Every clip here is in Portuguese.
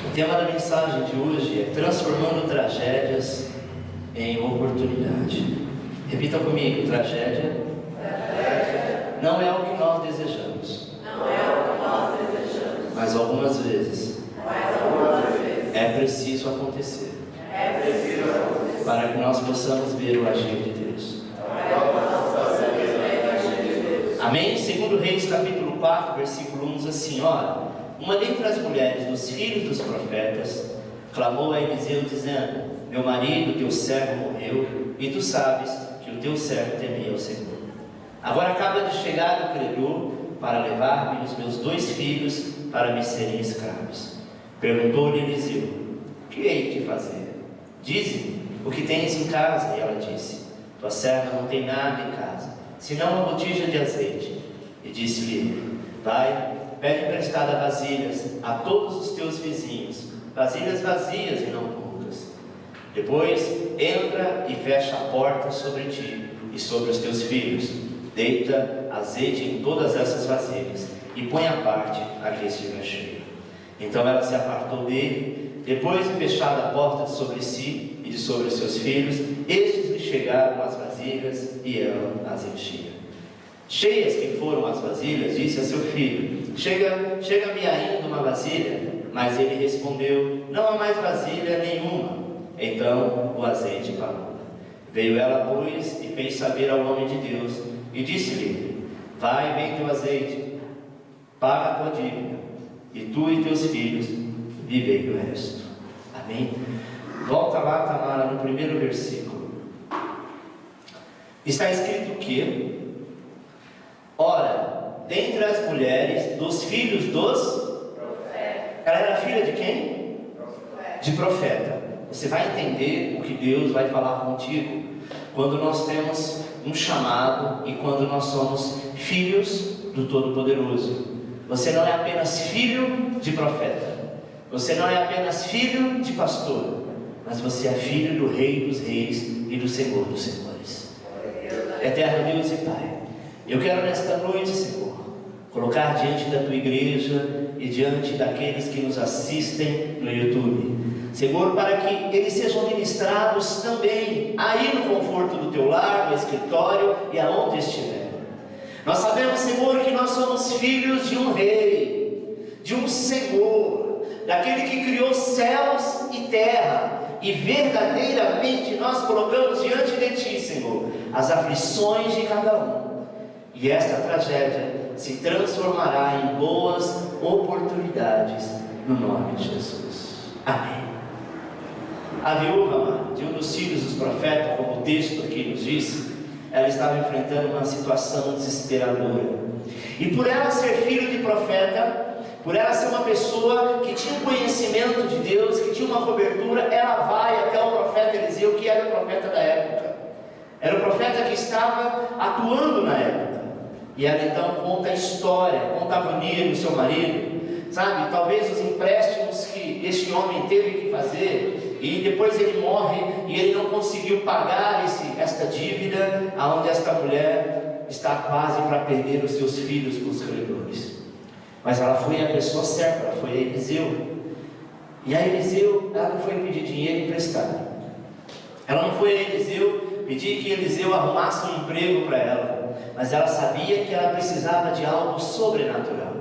O tema da mensagem de hoje é transformando tragédias em oportunidade. Repita comigo: tragédia não é o que nós desejamos. Mas algumas vezes é preciso acontecer para que nós possamos ver o agir de Deus. Amém? Segundo Reis capítulo 4, versículo 1 diz assim: ora, uma dentre as mulheres dos filhos dos profetas clamou a Eliseu dizendo: meu marido, teu servo, morreu, e tu sabes que o teu servo temia o Senhor. Agora acaba de chegar o credor para levar-me os meus 2 filhos para me serem escravos. Perguntou-lhe Eliseu: o que hei de fazer? Dize-me o que tens em casa. E ela disse: tua serva não tem nada em casa, senão uma botija de azeite. E disse-lhe: vai, pede emprestada vasilhas a todos os teus vizinhos, vasilhas vazias e não poucas. Depois entra e fecha a porta sobre ti e sobre os teus filhos. Deita azeite em todas essas vasilhas e põe à parte a que estiver cheia. Então ela se apartou dele. Depois de fechada a porta de sobre si e de sobre os seus filhos, estes lhe chegaram as vasilhas e ela as enchia. Cheias que foram as vasilhas, disse a seu filho: chega-me ainda uma vasilha. Mas ele respondeu: não há mais vasilha nenhuma. Então o azeite parou. Veio ela, pois, e fez saber ao homem de Deus, e disse-lhe: vai, vende o azeite, paga a tua dívida, e tu e teus filhos vivei do resto. Amém? Volta lá, Tamara, no primeiro versículo. Está escrito que: ora, dentre as mulheres dos filhos dos profetas. Ela era filha de quem? De profeta. Você vai entender o que Deus vai falar contigo quando nós temos um chamado e quando nós somos filhos do Todo-Poderoso. Você não é apenas filho de profeta, você não é apenas filho de pastor, mas você é filho do Rei dos Reis e do Senhor dos Senhores. Eterno Deus e Pai, eu quero nesta noite, Senhor, colocar diante da Tua igreja e diante daqueles que nos assistem no YouTube, Senhor, para que eles sejam ministrados também aí no conforto do Teu lar, no escritório e aonde estiver. Nós sabemos, Senhor, que nós somos filhos de um Rei, de um Senhor, daquele que criou céus e terra, e verdadeiramente nós colocamos diante de Ti, Senhor, as aflições de cada um, e esta tragédia se transformará em boas oportunidades no nome de Jesus. Amém. A viúva de um dos filhos dos profetas, como o texto aqui nos diz, ela estava enfrentando uma situação desesperadora, e por ela ser filho de profeta, por ela ser uma pessoa que tinha um conhecimento de Deus, que tinha uma cobertura, ela vai até o profeta Eliseu, que era o profeta da época, era o profeta que estava atuando na época, e ela então conta a história, conta a agonia do seu marido, sabe, talvez os empréstimos que este homem teve que fazer, e depois ele morre e ele não conseguiu pagar esta dívida, aonde esta mulher está quase para perder os seus filhos para os credores. Mas ela foi a pessoa certa, ela foi a Eliseu. E a Eliseu, ela não foi pedir dinheiro emprestado, ela não foi a Eliseu pedir que Eliseu arrumasse um emprego para ela, mas ela sabia que ela precisava de algo sobrenatural.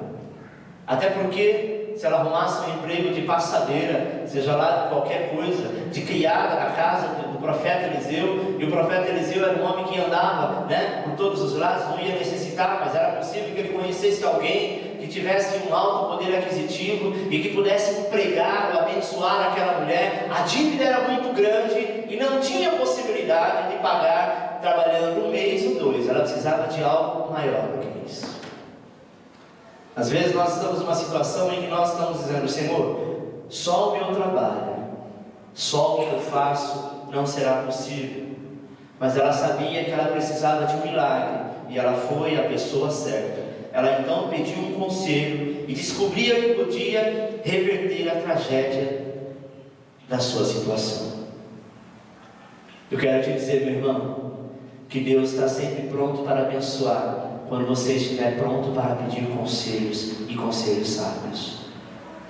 Até porque se ela arrumasse um emprego de passadeira, seja lá qualquer coisa, de criada na casa do profeta Eliseu, e o profeta Eliseu era um homem que andava, por todos os lados, não ia necessitar, mas era possível que ele conhecesse alguém que tivesse um alto poder aquisitivo e que pudesse empregar ou abençoar aquela mulher. A dívida era muito grande e não tinha possibilidade de pagar trabalhando um mês ou 2, ela precisava de algo maior do que isso. Às vezes nós estamos numa situação em que nós estamos dizendo: Senhor, só o meu trabalho, só o que eu faço não será possível. Mas ela sabia que ela precisava de um milagre, e ela foi a pessoa certa. Ela então pediu um conselho e descobria que podia reverter a tragédia da sua situação. Eu quero te dizer, meu irmão, que Deus está sempre pronto para abençoar, quando você estiver pronto para pedir conselhos, e conselhos sábios.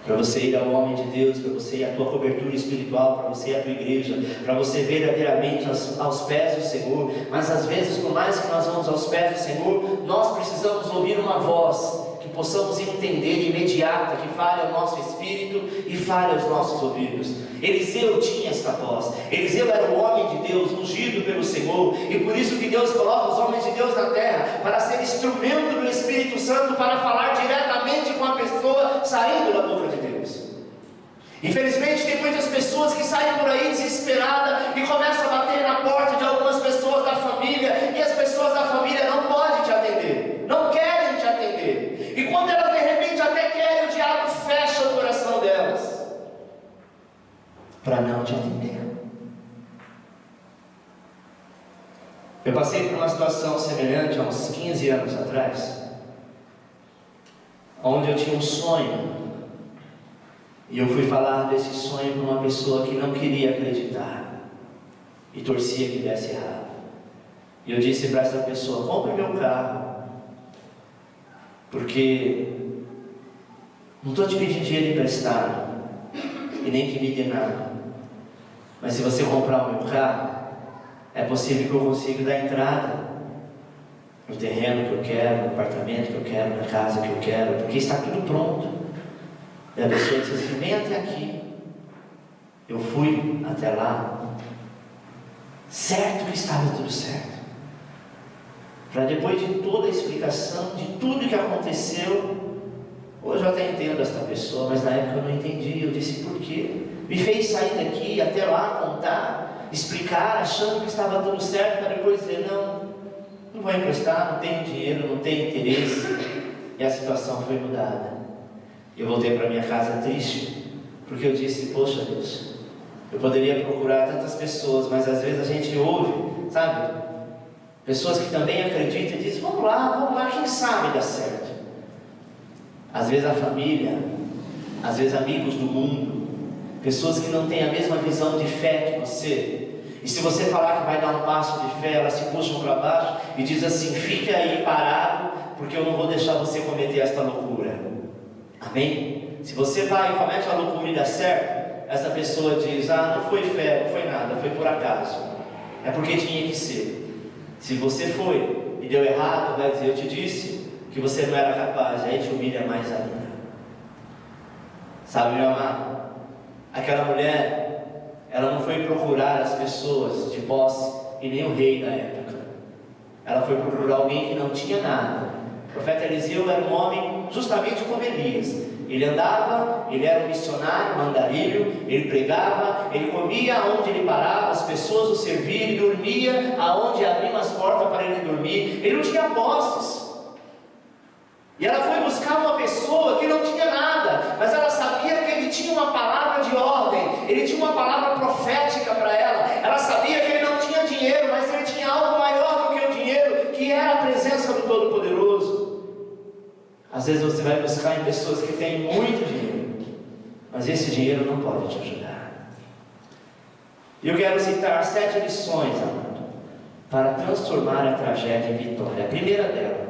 para você ir ao homem de Deus, para você ir à tua cobertura espiritual, para você ir à tua igreja, para você verdadeiramente aos pés do Senhor. Mas às vezes, por mais que nós vamos aos pés do Senhor, nós precisamos ouvir uma voz que possamos entender imediata, que fale ao nosso espírito e fale aos nossos ouvidos. Eliseu tinha esta voz. Eliseu era o homem de Deus, ungido pelo Senhor, e por isso que Deus coloca os homens de Deus na terra, para ser instrumento do Espírito Santo, para falar diretamente com a pessoa saindo da boca de Deus. Infelizmente tem muitas pessoas que saem por aí desesperadas e começam a bater na porta de algumas pessoas da família, e as pessoas da família não podem te atender, não querem te atender, e quando elas de repente até querem, o diabo fecha o coração delas para não te atender. Eu passei por uma situação semelhante há uns 15 anos atrás, onde eu tinha um sonho, e eu fui falar desse sonho para uma pessoa que não queria acreditar e torcia que desse errado. E eu disse para essa pessoa: compre meu carro, porque não estou te pedindo dinheiro emprestado e nem que me dê nada, mas se você comprar o meu carro, é possível que eu consiga dar entrada no terreno que eu quero, no apartamento que eu quero, na casa que eu quero, porque está tudo pronto. E a pessoa disse assim: vem até aqui. Eu fui até lá, certo que estava tudo certo, para depois de toda a explicação de tudo que aconteceu, hoje eu até entendo esta pessoa, mas na época eu não entendi. Eu disse: por quê? Me fez sair daqui, até lá, contar, explicar, achando que estava tudo certo, para depois dizer: não vou emprestar, não tenho dinheiro, não tenho interesse. E a situação foi mudada. Eu voltei para minha casa triste, porque eu disse: poxa Deus, eu poderia procurar tantas pessoas, mas às vezes a gente ouve, sabe, pessoas que também acreditam e dizem: vamos lá, quem sabe dá certo. Às vezes a família, às vezes amigos do mundo, pessoas que não têm a mesma visão de fé que você, e se você falar que vai dar um passo de fé, elas se puxam para baixo e dizem assim: fique aí parado, porque eu não vou deixar você cometer esta loucura. Amém? Se você vai e comete a loucura e dá certo, essa pessoa diz: não foi fé, não foi nada, foi por acaso, é porque tinha que ser. Se você foi e deu errado, vai dizer: eu te disse que você não era capaz, aí te humilha mais ainda. Sabe, meu amado, aquela mulher, ela não foi procurar as pessoas de posse e nem o rei da época, ela foi procurar alguém que não tinha nada. O profeta Eliseu era um homem justamente como Elias. Ele andava, ele era um missionário, um andarilho, ele pregava, ele comia aonde ele parava, as pessoas o serviam, ele dormia aonde abriam as portas para ele dormir. Ele não tinha posses. E ela foi buscar uma pessoa que não tinha nada, mas ela sabia que ele tinha uma palavra de ordem, ele tinha uma palavra profética para ela. Ela sabia que ele não tinha dinheiro, mas ele tinha algo maior do que o dinheiro, que era a presença do Todo-Poderoso. Às vezes você vai buscar em pessoas que têm muito dinheiro, mas esse dinheiro não pode te ajudar. E eu quero citar 7 lições, amado, para transformar a tragédia em vitória. A primeira dela: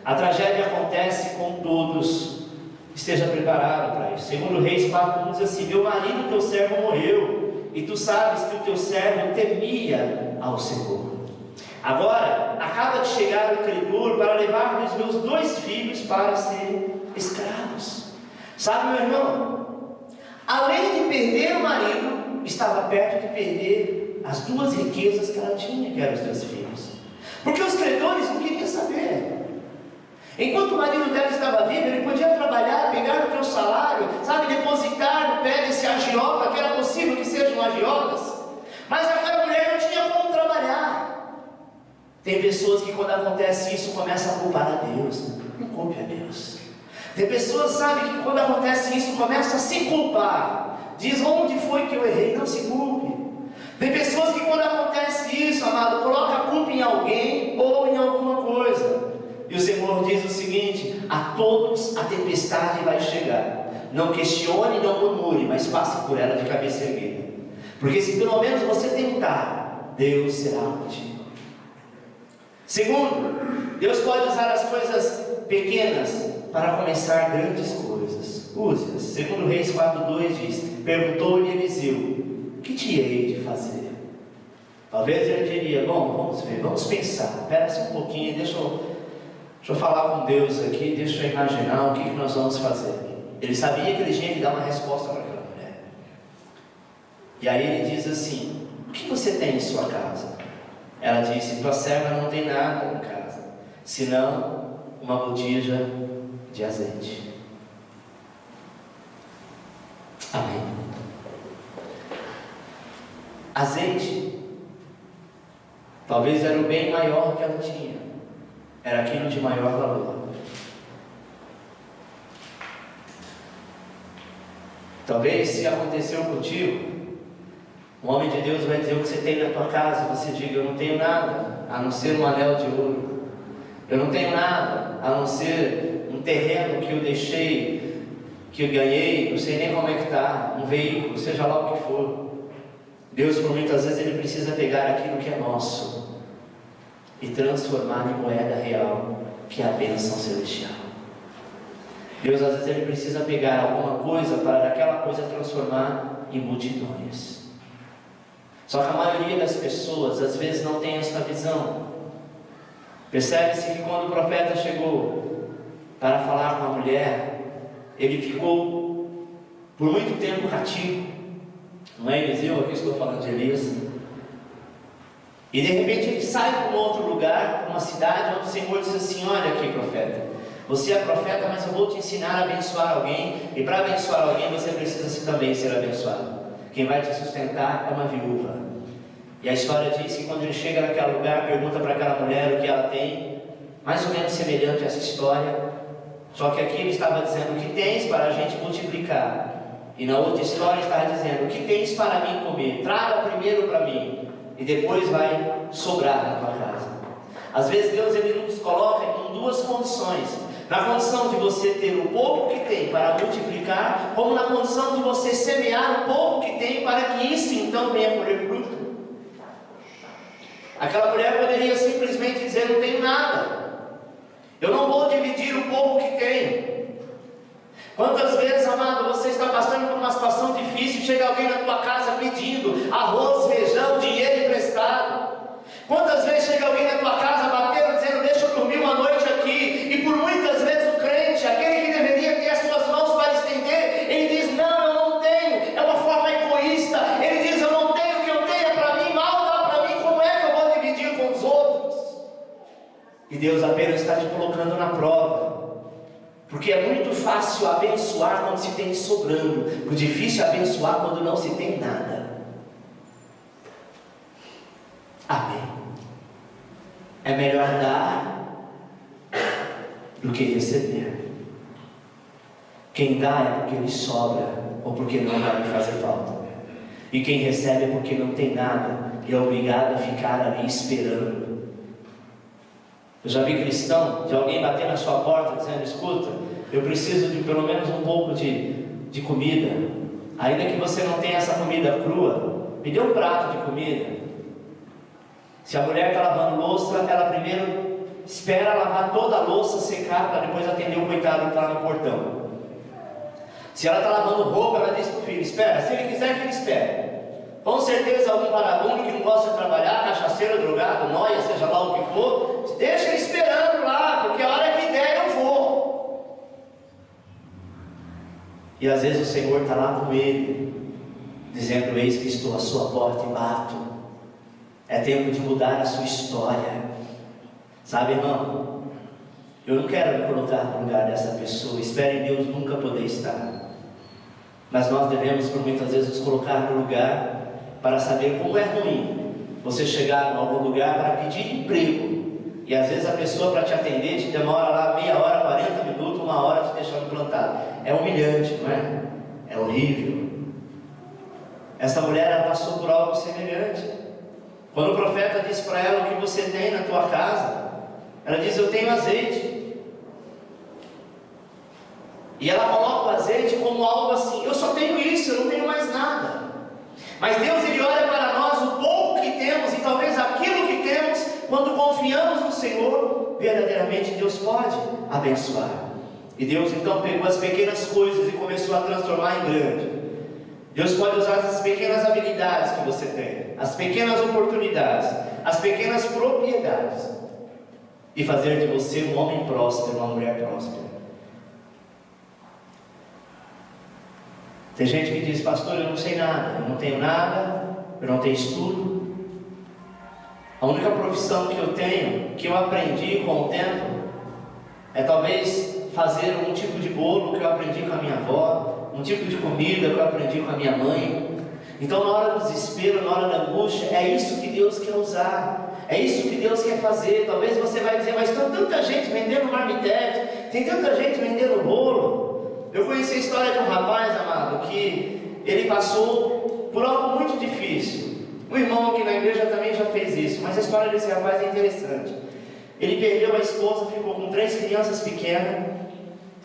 a tragédia acontece com todos. Esteja preparado para isso. Segundo Reis 4:1 diz assim: meu marido, teu servo, morreu, e tu sabes que o teu servo temia ao Senhor. Agora, acaba de chegar o credor para levar os meus 2 filhos para serem escravos. Sabe, meu irmão, além de perder o marido, estava perto de perder as 2 riquezas que ela tinha, que eram os 2 filhos. Porque os credores não queriam saber. Enquanto o marido dela estava vivo, ele podia trabalhar, pegar o teu salário, sabe, depositar no pé desse agiota, que era possível que sejam agiotas, mas aquela mulher não tinha como trabalhar. Tem pessoas que quando acontece isso começam a culpar a Deus. Não culpe a Deus. Tem pessoas, sabe, que quando acontece isso começam a se culpar. Diz: onde foi que eu errei? Não se culpe. Tem pessoas que quando acontece isso, amado, coloca a culpa em alguém ou em alguma coisa. E o Senhor diz o seguinte: a todos a tempestade vai chegar. Não questione, não murmure, mas passe por ela de cabeça erguida. Porque se pelo menos você tentar, Deus será contigo. Segundo, Deus pode usar as coisas pequenas para começar grandes coisas. Úzias. Segundo Reis 4:2 diz: perguntou-lhe Eliseu: que te hei de fazer? Talvez ele diria: bom, vamos ver, vamos pensar, espera só um pouquinho, deixa eu falar com Deus aqui, deixa eu imaginar o que nós vamos fazer. Ele sabia que ele tinha que dar uma resposta para aquela mulher. E aí ele diz assim: o que você tem em sua casa? Ela disse: tua serva não tem nada em casa, senão uma botija de azeite. Amém. Azeite talvez era o bem maior que ela tinha, era aquilo de maior valor. Talvez, se aconteceu contigo, um homem de Deus vai dizer o que você tem na tua casa, você diga: eu não tenho nada a não ser um anel de ouro, eu não tenho nada a não ser um terreno que eu deixei, que eu ganhei, não sei nem como é que está, um veículo, seja lá o que for. Deus, por muitas vezes, Ele precisa pegar aquilo que é nosso e transformar em moeda real, que é a bênção celestial. Deus, às vezes, Ele precisa pegar alguma coisa para aquela coisa transformar em multidões. Só que a maioria das pessoas, às vezes, não tem essa visão. Percebe-se que quando o profeta chegou para falar com a mulher, ele ficou por muito tempo cativo. Não é Eliseu, aqui estou falando de Elias. E de repente ele sai para um outro lugar, para uma cidade, onde o Senhor diz assim: olha aqui, profeta, você é profeta, mas eu vou te ensinar a abençoar alguém. E para abençoar alguém você precisa também ser abençoado. Quem vai te sustentar é uma viúva. E a história diz que quando ele chega naquele lugar, pergunta para aquela mulher o que ela tem, mais ou menos semelhante a essa história. Só que aqui ele estava dizendo: o que tens para a gente multiplicar? E na outra história estava dizendo: o que tens para mim comer? Traga primeiro para mim, e depois vai sobrar na tua casa. Às vezes Deus, Ele nos coloca em duas condições: na condição de você ter o pouco que tem para multiplicar, como na condição de você semear o pouco que tem para que isso então venha colher fruto. Aquela mulher poderia simplesmente dizer: não tenho nada, eu não vou dividir o pouco que tenho. Quantas vezes, amado, você está passando por uma situação difícil, chega alguém na tua casa pedindo arroz, feijão, dinheiro emprestado? Quantas vezes chega alguém na tua casa batendo, dizendo: deixa eu dormir uma noite aqui? E por muitas vezes o crente, aquele que deveria ter as suas mãos para estender, ele diz: não, eu não tenho. É uma forma egoísta. Ele diz: eu não tenho, o que eu tenho é para mim, mal dá para mim, como é que eu vou dividir com os outros? E Deus apenas está te colocando na prova. Porque é muito fácil abençoar quando se tem sobrando, o difícil é abençoar quando não se tem nada. Amém. É melhor dar do que receber. Quem dá é porque lhe sobra, ou porque não vai lhe fazer falta. E quem recebe é porque não tem nada e é obrigado a ficar ali esperando. Eu já vi cristão, de alguém bater na sua porta dizendo: escuta, eu preciso de pelo menos um pouco de comida. Ainda que você não tenha essa comida crua, me dê um prato de comida. Se a mulher está lavando louça, ela primeiro espera lavar toda a louça, secar, para depois atender o coitado que está no portão. Se ela está lavando roupa, ela diz para o filho: espera, se ele quiser que ele espere. Com certeza algum vagabundo que não gosta de trabalhar, cachaceiro, drogado, nóia, seja lá o que for, deixa ele esperando lá, porque a hora que der eu vou. E às vezes o Senhor está lá com ele, dizendo: eis que estou à sua porta e bato. É tempo de mudar a sua história. Sabe, irmão, eu não quero me colocar no lugar dessa pessoa. Espero em Deus nunca poder estar. Mas nós devemos, por muitas vezes, nos colocar no lugar para saber como é ruim você chegar em algum lugar para pedir emprego, e às vezes a pessoa, para te atender, te demora lá meia hora, 40 minutos, uma hora te deixando plantado. É humilhante, não é? É horrível. Essa mulher, ela passou por algo semelhante. Quando o profeta disse para ela: o que você tem na tua casa? Ela diz: eu tenho azeite. E ela coloca o azeite como algo assim: eu só tenho isso, eu não tenho mais nada. Mas Deus, Ele olha para nós o pouco que temos, e talvez aquilo que temos, quando confiamos no Senhor, verdadeiramente Deus pode abençoar. E Deus então pegou as pequenas coisas e começou a transformar em grande. Deus pode usar as pequenas habilidades que você tem, as pequenas oportunidades, as pequenas propriedades, e fazer de você um homem próspero, uma mulher próspera. Tem gente que diz: pastor, eu não sei nada, eu não tenho nada, eu não tenho estudo. A única profissão que eu tenho, que eu aprendi com o tempo, é talvez fazer um tipo de bolo que eu aprendi com a minha avó, um tipo de comida que eu aprendi com a minha mãe. Então, na hora do desespero, na hora da angústia, é isso que Deus quer usar, é isso que Deus quer fazer. Talvez você vai dizer: mas tem tanta gente vendendo marmitex, tem tanta gente vendendo bolo. Eu conheci a história de um rapaz, amado, que ele passou por algo muito difícil. Um irmão aqui na igreja também já fez isso, mas a história desse rapaz é interessante. Ele perdeu a esposa, ficou com 3 crianças pequenas.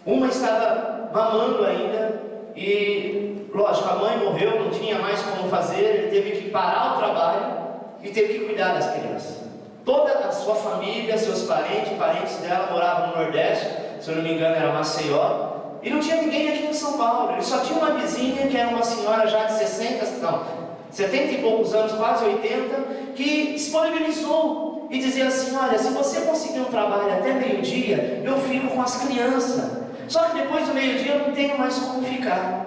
Uma estava mamando ainda e, lógico, a mãe morreu, não tinha mais como fazer. Ele teve que parar o trabalho e teve que cuidar das crianças. Toda a sua família, seus parentes dela moravam no Nordeste, se eu não me engano era Maceió. E não tinha ninguém aqui em São Paulo. Ele só tinha uma vizinha que era uma senhora já de 70 e poucos anos, quase 80, que disponibilizou e dizia assim: olha, se você conseguir um trabalho até meio-dia, eu fico com as crianças. Só que depois do meio-dia eu não tenho mais como ficar.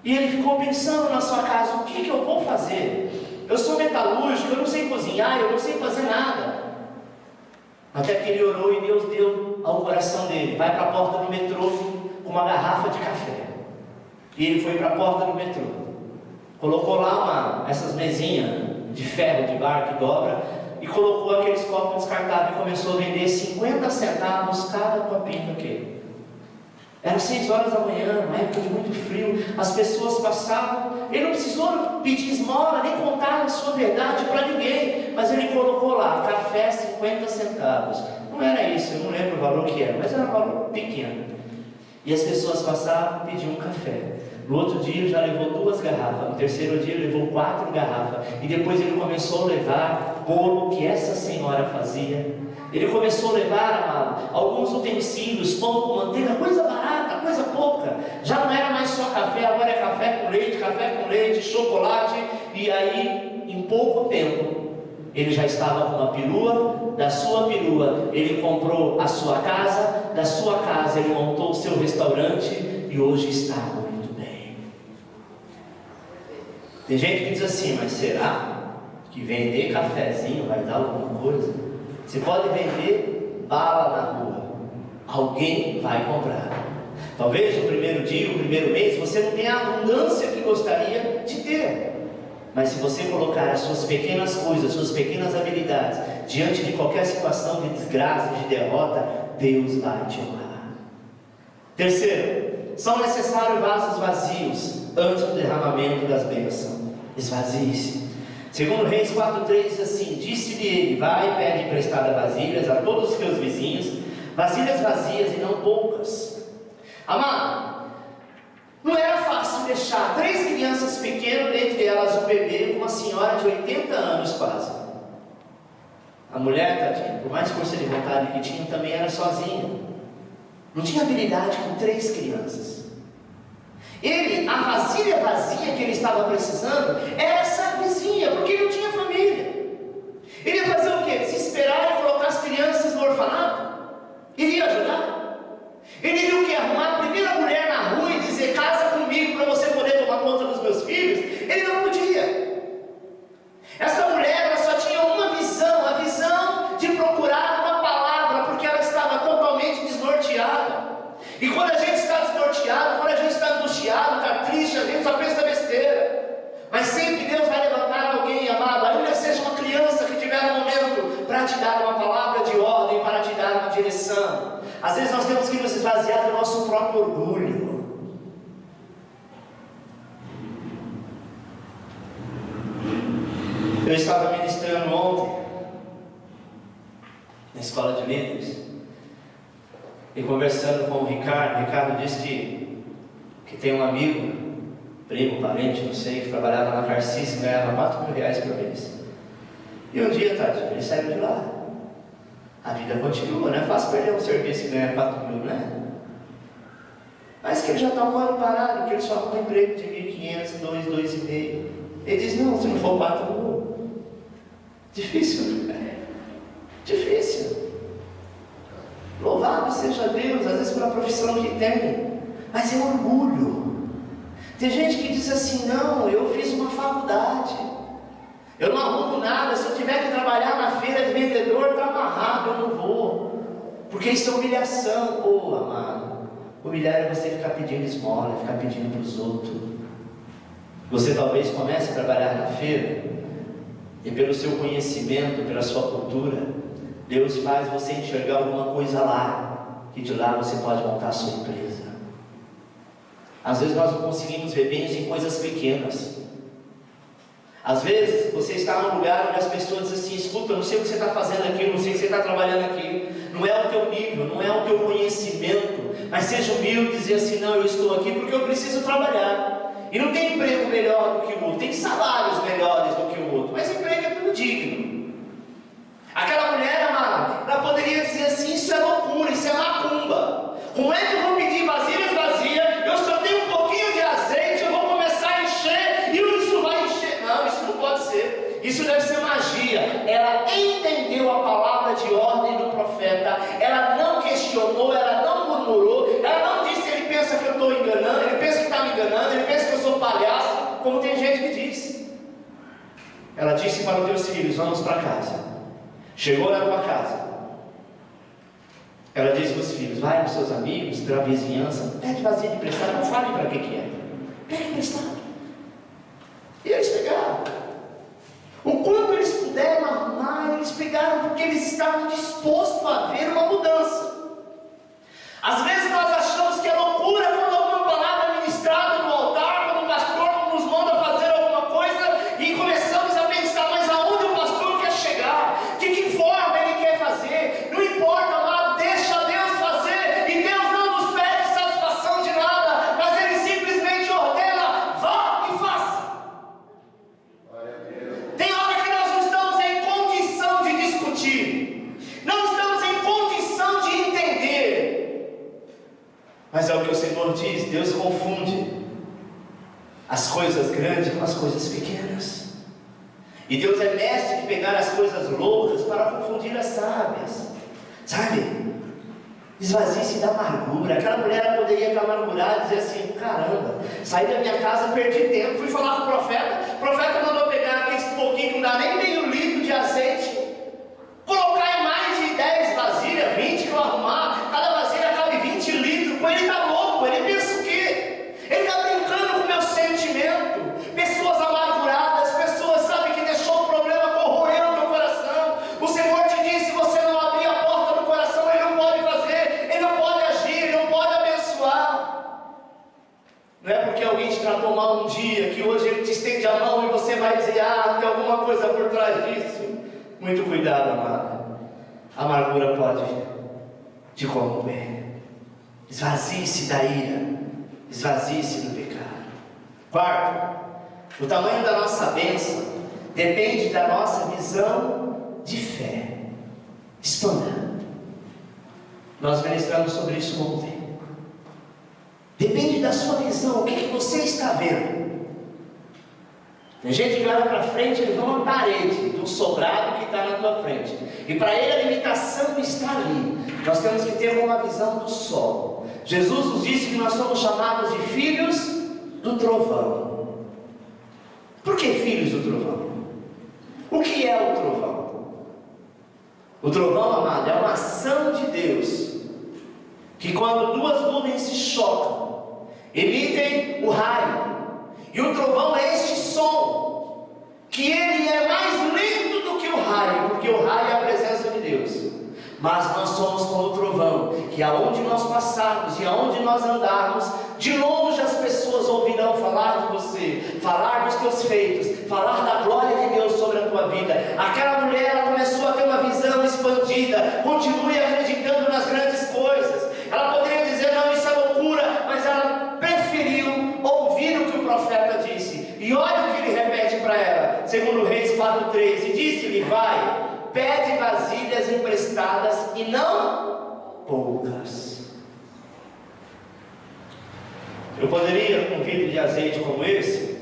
E ele ficou pensando na sua casa: o que eu vou fazer? Eu sou metalúrgico, eu não sei cozinhar, eu não sei fazer nada. Até que ele orou e Deus deu ao coração dele: vai para a porta do metrô com uma garrafa de café. E ele foi para a porta do metrô, colocou lá essas mesinhas de ferro de bar que dobra, e colocou aqueles copos descartáveis e começou a vender 50 centavos cada copinho daquele. Era 6 horas da manhã, uma época de muito frio, as pessoas passavam. Ele não precisou pedir esmola, nem contar a sua verdade para ninguém, mas ele colocou lá: café 50 centavos. Não era isso, eu não lembro o valor que era, mas era um valor pequeno. E as pessoas passavam e pediam um café. No outro dia já levou 2 garrafas, no terceiro dia levou 4 garrafas, e depois ele começou a levar bolo que essa senhora fazia. Ele começou a levar, amado, alguns utensílios, pão com manteiga, coisa barata, coisa pouca. Já não era mais só café, agora é café com leite, chocolate. E aí, em pouco tempo, ele já estava com uma perua. Da sua perua, ele comprou a sua casa. Da sua casa, ele montou o seu restaurante. E hoje está muito bem. Tem gente que diz assim: mas será que vender cafezinho vai dar alguma coisa? Você pode vender bala na rua, alguém vai comprar. Talvez no primeiro dia, no primeiro mês, você não tenha a abundância que gostaria de ter. Mas se você colocar as suas pequenas coisas, as suas pequenas habilidades diante de qualquer situação de desgraça, de derrota, Deus vai te honrar. Terceiro, são necessários vasos vazios antes do derramamento das bênçãos. Esvazie-se. Segundo Reis 4:3 diz assim: disse-lhe ele: vai e pede emprestada vasilhas a todos os teus vizinhos, vasilhas vazias e não poucas. Amado, não era fácil deixar 3 crianças pequenas, dentre elas um bebê, com uma senhora de 80 anos quase. A mulher, tadinha, por mais força de vontade que tinha, também era sozinha. Não tinha habilidade com 3 crianças. A vasilha vazia que ele estava precisando era essa vizinha, porque ele não tinha família. Ele ia fazer o quê? Se esperar e colocar as crianças no orfanato? Iria ajudar? Ele iria o quê? Arrumar a primeira mulher na rua e dizer: casa comigo para você poder tomar conta dos meus filhos? Ele não podia. Essa mulher, ela só tinha uma visão, a visão de procurar uma palavra, porque ela estava totalmente desnorteada. E quando a gente está desnorteado, quando a gente está angustiado, está triste, a gente só pensa besteira. Mas sempre Deus vai levantar alguém, amado, ainda seja uma criança que tiver um momento para te dar uma palavra de ordem, para te dar uma direção. Às vezes nós temos que nos esvaziar do nosso próprio orgulho. Eu estava ministrando ontem na escola de líderes e conversando com o Ricardo disse que tem um amigo, primo, parente, não sei, que trabalhava na Carcice e ganhava R$4.000 por mês. E um dia, tadinho, ele saiu de lá. A vida continua, não é fácil perder um serviço que ganha 4.000, né? Mas que ele já está um ano parado, que ele só arruma um emprego de 1.500, 2, 2,5. Ele diz, não, se não for 4, não vou. Difícil, né? Difícil. Louvado seja Deus, às vezes pela profissão que tem, mas é orgulho. Tem gente que diz assim, não, eu fiz uma faculdade, eu não arrumo nada, se eu tiver que trabalhar na feira de vendedor, está amarrado, eu não vou, porque isso é humilhação. Oh, amado, humilhar é você ficar pedindo esmola, ficar pedindo para os outros. Você talvez comece a trabalhar na feira, e pelo seu conhecimento, pela sua cultura, Deus faz você enxergar alguma coisa lá, que de lá você pode montar a sua empresa. Às vezes nós não conseguimos ver bem em coisas pequenas. Às vezes você está num lugar onde as pessoas dizem assim, escuta, não sei o que você está fazendo aqui, não sei o que você está trabalhando aqui, não é o teu nível, não é o teu conhecimento, mas seja humilde e dizer assim, não, eu estou aqui porque eu preciso trabalhar. E não tem emprego melhor do que o outro, tem salários melhores do que o outro, mas emprego é tudo digno. Aquela mulher, amada, ela poderia dizer assim, isso é loucura, isso é macumba. Como é que eu vou pedir vasilhas vazias? Eu só tenho um pouquinho de azeite, eu vou começar a encher, e isso vai encher. Não, isso não pode ser. Isso deve ser magia. Ela entendeu a palavra de ordem do profeta. Ela não questionou, ela não murmurou, ela não disse, ele pensa que eu estou enganando, ele pensa que está me enganando, ele pensa que eu sou palhaço, como tem gente que diz. Ela disse para os teus filhos, vamos para casa. Chegou na tua casa, ela disse para os filhos, vai para os seus amigos, para a vizinhança, pede vasilha emprestada, não fale para que é, pede emprestado. E eles pegaram. O quanto eles puderam arrumar, eles pegaram, porque eles estavam dispostos a ver uma mudança. Às vezes nós achamos que é loucura quando alguma palavra ministrada no altar, quando o pastor nos manda fazer alguma coisa, e começamos a pensar, mas aonde o pastor quer chegar? De que forma ele quer fazer? Não importa, amado, deixa Deus fazer, e Deus não nos pede satisfação de nada, mas Ele simplesmente ordena, vá e faça. Tem hora que nós não estamos em condição de discutir, não estamos em condição de entender, mas é o que o Senhor diz, Deus confunde as coisas grandes com as coisas pequenas. E Deus é mestre de pegar as coisas loucas para confundir as sábias. Sabe? Esvazie-se da amargura. Aquela mulher poderia estar amargurada e dizer assim, caramba, saí da minha casa, perdi tempo, fui falar com o profeta mandou pegar aquele pouquinho que não dá nem meio litro de azeite, colocar em mais de 10 vasilhas, 20 que eu arrumar, cada vasilha cabe 20 litros, com ele está louco, ele pensa o quê? Ele está brincando com o meu sentimento. Pessoas amarguradas, pessoas, sabe, que deixou o problema corroer o teu coração. O Senhor te disse, se você não abrir a porta do coração, Ele não pode fazer, Ele não pode agir, Ele não pode abençoar. Não é porque alguém te tratou mal um dia, que hoje Ele te estende a mão e você vai dizer, ah, tem alguma coisa por trás disso. Muito cuidado, amado. A amargura pode te corromper. Esvazie-se da ira, esvazie-se do pecado. Quarto, o tamanho da nossa bênção depende da nossa visão de fé. Expanda. Nós ministramos sobre isso ontem. Depende da sua visão, o que você está vendo. Tem gente que olha para frente, ele vê uma parede de um sobrado que está na tua frente, e para ele a limitação está ali. Nós temos que ter uma visão do sol. Jesus nos disse que nós somos chamados de filhos do trovão. Por que filhos do trovão? O que é o trovão? O trovão, amado, é uma ação de Deus, que quando duas nuvens se chocam, emitem o raio. E o trovão é este som, que ele é mais lento do que o raio, porque o raio é a presença de Deus. Mas nós somos como o trovão, que aonde nós passarmos e aonde nós andarmos, de longe as pessoas ouvirão falar de você, falar dos teus feitos, falar da glória de Deus sobre a tua vida. Aquela mulher, ela começou a ter uma visão expandida. Continue acreditando nas grandes coisas. Ela poderia dizer, não, isso é loucura, mas ela preferiu ouvir o que o profeta disse. E olha o que ele repete para ela, segundo Reis 4:3, e disse-lhe, vai, pede vasilhas emprestadas e não poucas. Eu poderia, com um vidro de azeite como esse,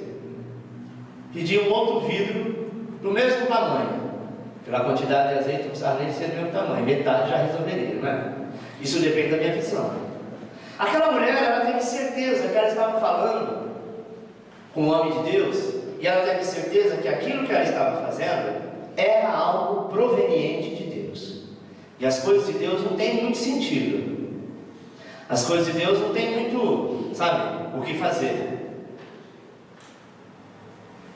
pedir um outro vidro do mesmo tamanho. Pela quantidade de azeite, não precisava nem ser do mesmo tamanho, metade já resolveria, não é? Isso depende da minha visão. Aquela mulher, ela teve certeza que ela estava falando com o homem de Deus, e ela teve certeza que aquilo que ela estava fazendo era algo proveniente de Deus. E as coisas de Deus não têm muito sentido. As coisas de Deus não têm muito, sabe, o que fazer.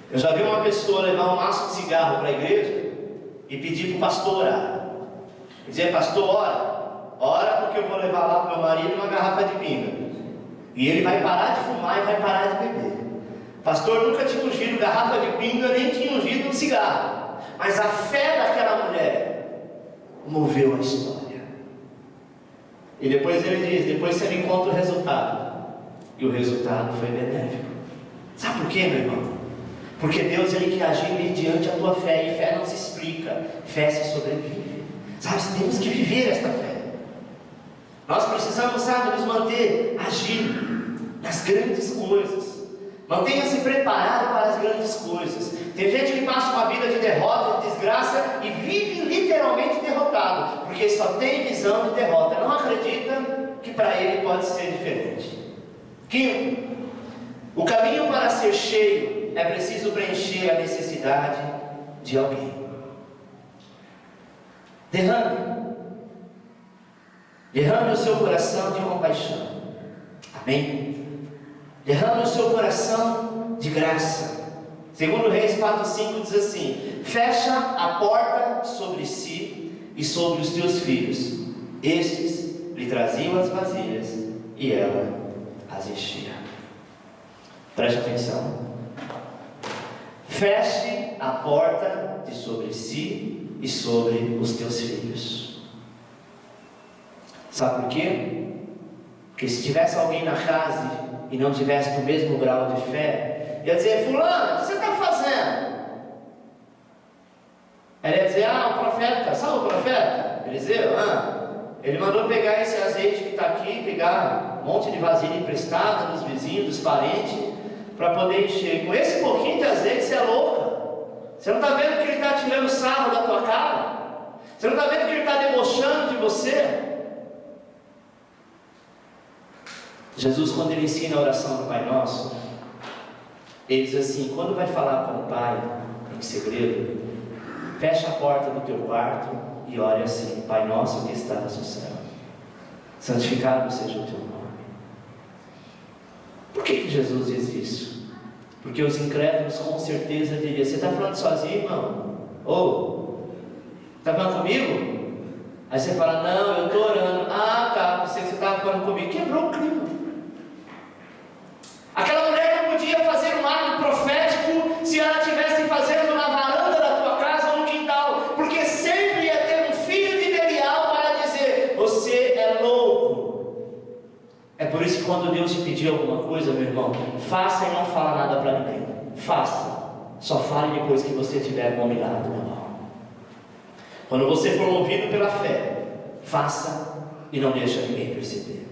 Eu já vi uma pessoa levar um maço de cigarro para a igreja e pedir para o pastor orar. Dizer, pastor, ora porque eu vou levar lá para o meu marido uma garrafa de pinga. E ele vai parar de fumar e vai parar de beber. O pastor nunca tinha ungido garrafa de pinga, nem tinha ungido um cigarro. Mas a fé daquela mulher moveu a história. E depois ele diz, depois você me conta o resultado. E o resultado foi benéfico. Sabe por quê, meu irmão? Porque Deus, Ele quer agir mediante a tua fé. E fé não se explica, fé se sobrevive. Sabe, temos que viver esta fé. Nós precisamos, sabe, nos manter agindo nas grandes coisas. Mantenha-se preparado para as grandes coisas. Tem gente que passa uma vida de derrota, de desgraça e vive literalmente derrotado, porque só tem visão de derrota, não acredita que para ele pode ser diferente. Quinto, o caminho para ser cheio é preciso preencher a necessidade de alguém. Derrame o seu coração de compaixão. Amém? Derrame o seu coração de graça. Segundo Reis 4:5 diz assim: fecha a porta sobre si e sobre os teus filhos. Estes lhe traziam as vasilhas e ela as enchia. Preste atenção. Feche a porta de sobre si e sobre os teus filhos. Sabe por quê? Porque se tivesse alguém na casa e não tivesse o mesmo grau de fé, ia dizer: fulano, o que você está fazendo? Ela ia dizer: o profeta, sabe o profeta? Eliseu, ele mandou pegar esse azeite que está aqui, pegar um monte de vasilha emprestada dos vizinhos, dos parentes, para poder encher. Com esse pouquinho de azeite você é louca. Você não está vendo que ele está tirando sarro da tua cara? Você não está vendo que ele está debochando de você? Jesus, quando ele ensina a oração do Pai Nosso, ele diz assim: quando vai falar com o Pai em segredo, fecha a porta do teu quarto e ore assim: Pai Nosso que estás no céu, santificado seja o teu nome. Por que Jesus diz isso? Porque os incrédulos com certeza diriam: você está falando sozinho, irmão? Está falando comigo? Aí você fala: não, eu estou orando. Tá, você estava falando comigo. Quebrou o clima. Aquela mulher não podia fazer um ato profético se ela estivesse fazendo na varanda da tua casa ou no quintal, porque sempre ia ter um filho de Belial para dizer: você é louco. É por isso que quando Deus te pedir alguma coisa, meu irmão, faça e não fala nada para ninguém. Faça, só fale depois que você tiver combinado, meu irmão. Quando você for movido pela fé, faça e não deixe ninguém perceber.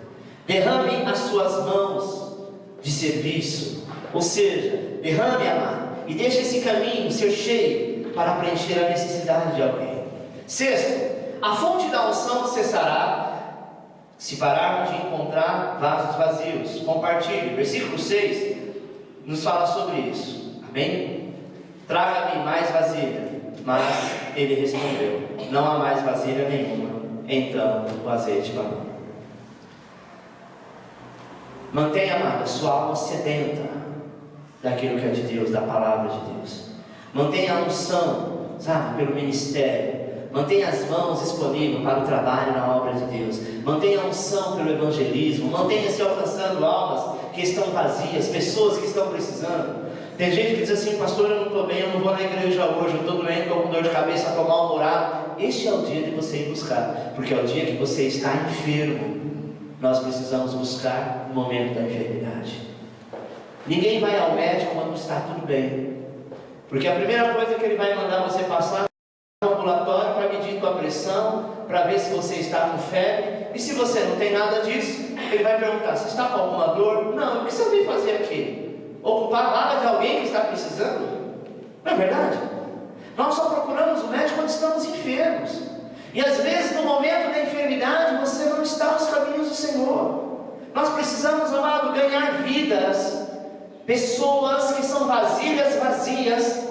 Derrame as suas mãos de serviço, ou seja, derrame, amado, e deixe esse caminho ser cheio para preencher a necessidade de alguém. Sexto, a fonte da unção cessará se pararmos de encontrar vasos vazios. Compartilhe. Versículo 6 nos fala sobre isso. Amém? Traga-me mais vasilha. Mas ele respondeu: não há mais vasilha nenhuma. Então o azeite parou. Mantenha, amada, sua alma sedenta daquilo que é de Deus, da palavra de Deus. Mantenha a unção, sabe, pelo ministério. Mantenha as mãos disponíveis para o trabalho na obra de Deus. Mantenha a unção pelo evangelismo. Mantenha-se alcançando almas que estão vazias, pessoas que estão precisando. Tem gente que diz assim: pastor, eu não estou bem, eu não vou na igreja hoje, eu estou doente, estou com dor de cabeça, estou mal-humorado. Este é o dia de você ir buscar, porque é o dia que você está enfermo. Nós precisamos buscar o momento da enfermidade. Ninguém vai ao médico quando está tudo bem, porque a primeira coisa que ele vai mandar você passar é um ambulatório para medir tua pressão, para ver se você está com febre, e se você não tem nada disso, ele vai perguntar: você está com alguma dor? Não. O que você veio fazer aqui? Ocupar a vaga de alguém que está precisando? Não é verdade? Nós só procuramos o médico quando estamos enfermos. E às vezes no momento da enfermidade você não está nos caminhos do Senhor. Nós precisamos, amado, ganhar vidas, pessoas que são vasilhas vazias.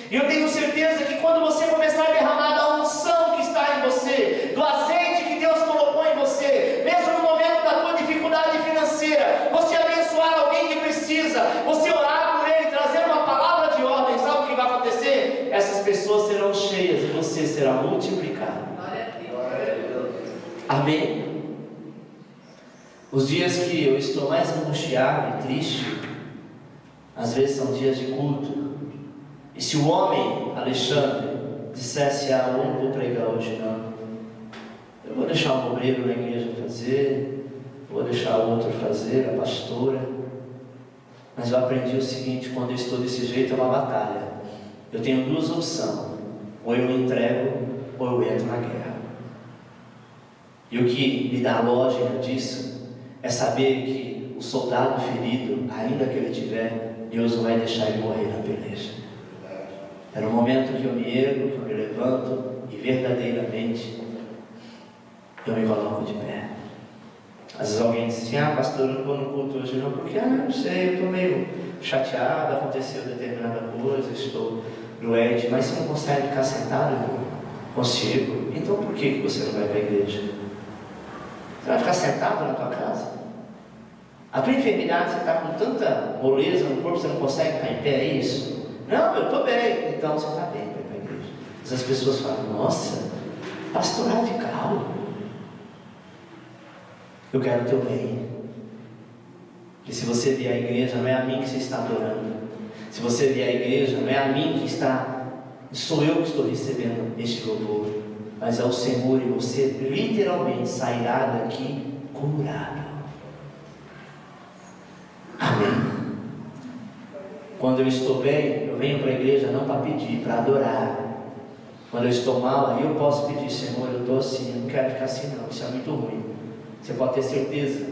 E eu tenho certeza que quando você começar a derramar da unção que está em você, do azeite que Deus colocou em você, mesmo no momento da tua dificuldade financeira, você abençoar alguém que precisa, você orar por ele, trazer uma palavra de ordem, sabe o que vai acontecer? Essas pessoas serão cheias e você será multiplicado. Amém? Os dias que eu estou mais angustiado e triste, às vezes são dias de culto. E se o homem, Alexandre, dissesse: eu não vou pregar hoje não, eu vou deixar um obreiro na igreja fazer, vou deixar o outro fazer, a pastora. Mas eu aprendi o seguinte: quando eu estou desse jeito é uma batalha. Eu tenho duas opções: ou eu entrego, ou eu entro na guerra. E o que me dá a lógica disso é saber que o soldado ferido, ainda que ele tiver, Deus não vai deixar ele morrer na peleja. É no momento que eu me ergo, que eu me levanto e verdadeiramente eu me coloco de pé. Às vezes alguém diz assim: pastor, eu não vou no culto hoje não, porque não sei, eu estou meio chateado, aconteceu determinada coisa, estou doente. Mas você não consegue ficar sentado? Eu consigo. Então por que você não vai para a igreja? Você vai ficar sentado na tua casa? A tua enfermidade, você está com tanta moleza no corpo, você não consegue ficar em pé, é isso? Não, eu estou bem. Então você está bem para ir para a igreja. Mas as pessoas falam: nossa, pastor radical. Eu quero o teu bem. Porque se você vier à igreja, não é a mim que você está adorando. Se você vier à igreja, não é a mim que está, sou eu que estou recebendo este louvor, mas é o Senhor, e você literalmente sairá daqui curado. Amém. Quando eu estou bem, eu venho para a igreja não para pedir, para adorar. Quando eu estou mal, aí eu posso pedir: Senhor, eu estou assim, eu não quero ficar assim não, isso é muito ruim. Você pode ter certeza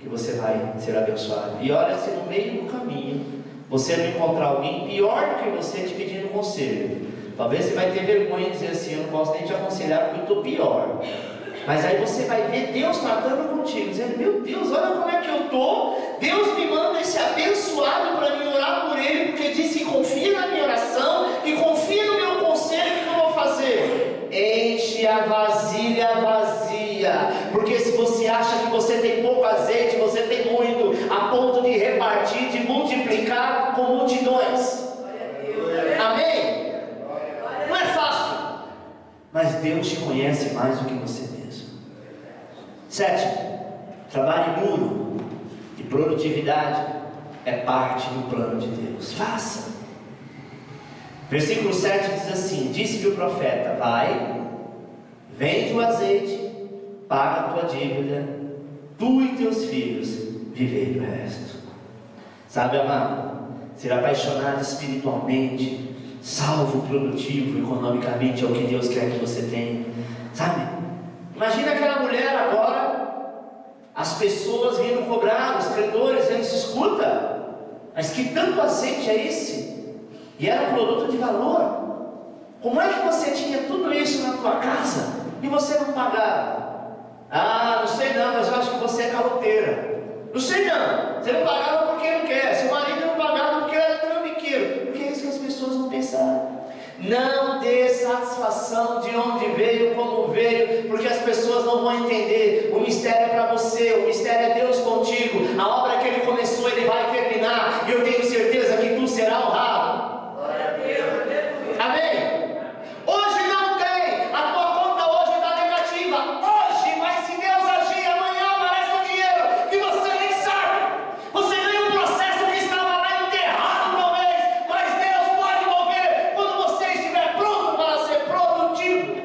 que você vai ser abençoado. E olha, se no meio do caminho você não encontrar alguém pior do que você te pedindo conselho, talvez você vai ter vergonha de dizer assim: eu não posso nem te aconselhar porque eu estou pior. Mas aí você vai ver Deus tratando contigo, dizendo: meu Deus, olha como é que eu estou. Deus me manda esse abençoado para mim orar por ele, porque disse que confia na minha oração e confia no meu conselho. O que eu vou fazer? Enche a vasilha vazia, porque se você acha que você tem pouco azeite, você tem muito, a ponto de repartir, de multiplicar com multidões. Amém? Não é fácil, mas Deus te conhece mais do que você mesmo. 7. Trabalho duro e produtividade é parte do plano de Deus. Faça. Versículo 7 diz assim: disse-lhe o profeta: vai, vende o azeite, paga a tua dívida, tu e teus filhos vivei o resto. Sabe, amado, ser apaixonado espiritualmente, salvo, produtivo, economicamente, é o que Deus quer que você tenha. Sabe? Imagina aquela mulher agora, as pessoas vindo cobrar, os credores, eles escuta, mas que tanto azeite é esse? E era um produto de valor. Como é que você tinha tudo isso na tua casa e você não pagava? Não sei não, mas eu acho que você é caloteira. Não sei não, você não pagava porque não quer, seu marido não pagava porque era trambiqueiro. Porque é isso que as pessoas vão pensar. Não dê satisfação de onde veio, como veio, porque as pessoas não vão entender. O mistério é para você, o mistério é Deus contigo. A obra que Ele começou, Ele vai terminar, e eu tenho certeza que tu será honrado. Amém? Hoje não tem, a tua conta hoje está negativa, hoje, mas se Deus agir, amanhã aparece o dinheiro que você nem sabe. Você ganha um processo que estava lá enterrado talvez, mas Deus pode mover quando você estiver pronto para ser produtivo.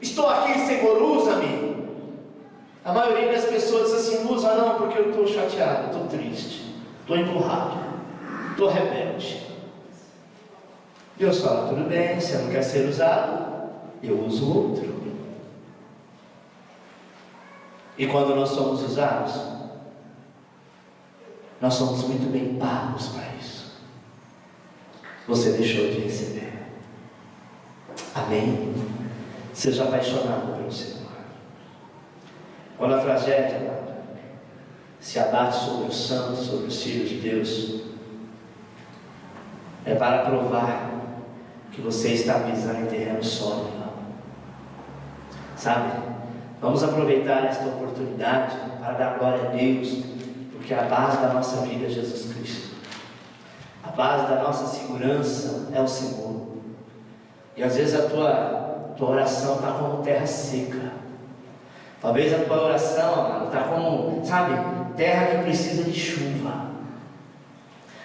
Estou aqui, Senhor, usa-me. A maioria das pessoas diz assim: usa não, porque eu estou chateado, estou triste, estou empurrado, estou rebelde. Deus fala: tudo bem, você não quer ser usado, eu uso outro. E quando nós somos usados, Nós somos muito bem pagos para isso. Você deixou de receber. Amém? Seja apaixonado pelo Senhor. Quando a tragédia se abate sobre os santos, sobre os filhos de Deus, é para provar que você está pisando em terreno sólido. Sabe? Vamos aproveitar esta oportunidade para dar glória a Deus, porque a base da nossa vida é Jesus Cristo. A base da nossa segurança é o Senhor. E às vezes a tua oração está como terra seca. Talvez a tua oração, amado, está como, sabe, terra que precisa de chuva.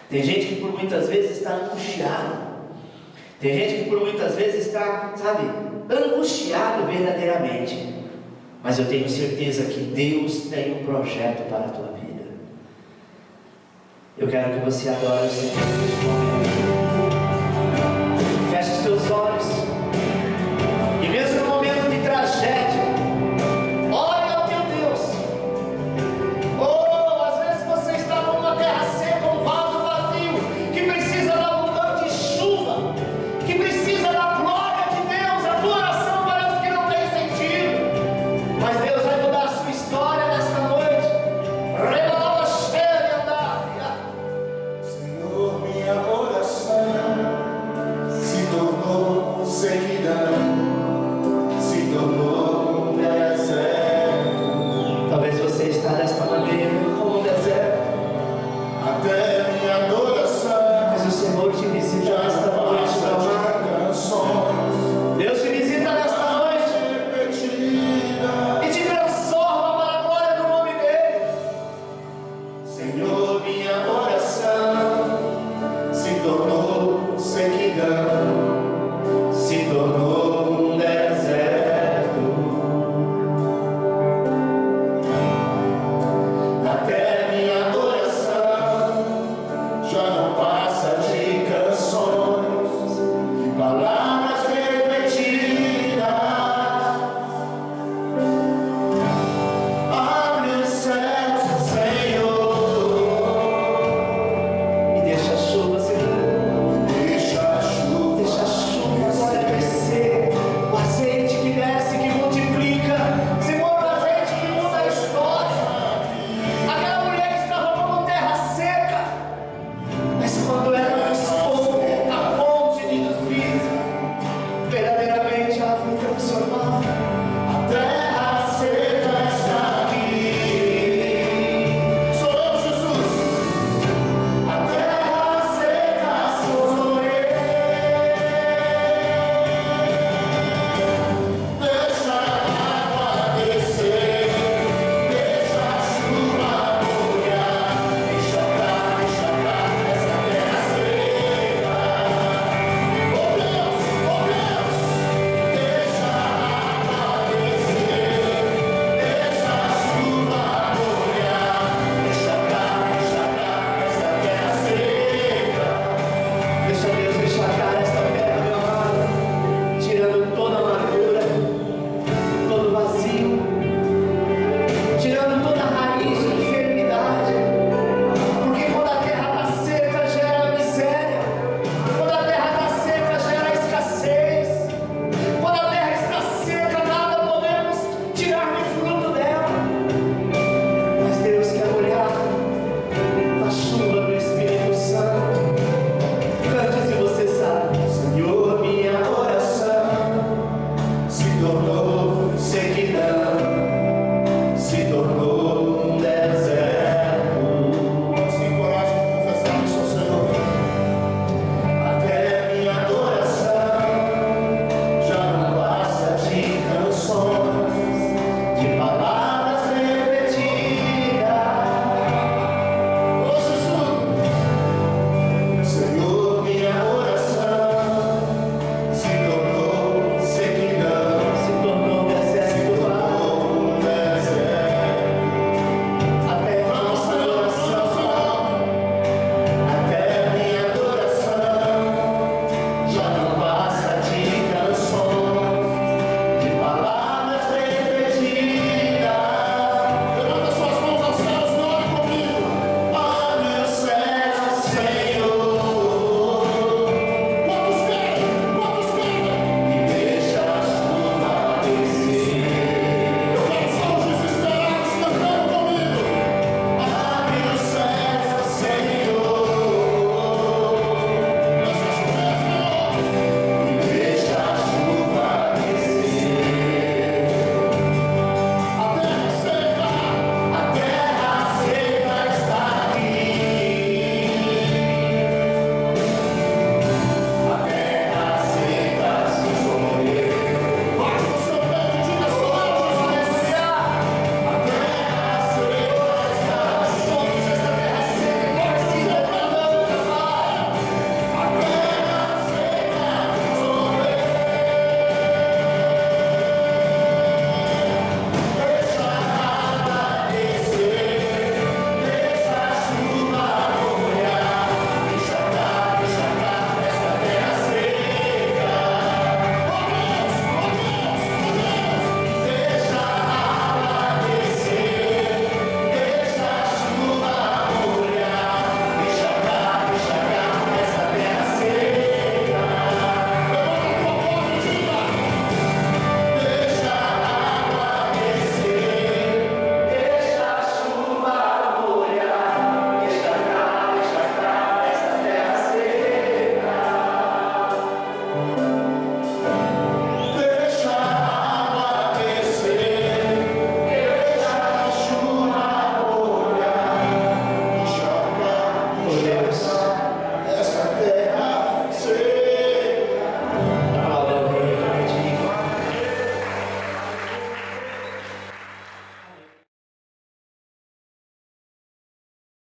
Tem gente que por muitas vezes está angustiado. Tem gente que por muitas vezes está, sabe, angustiado verdadeiramente. Mas eu tenho certeza que Deus tem um projeto para a tua vida. Eu quero que você adore o Senhor neste momento.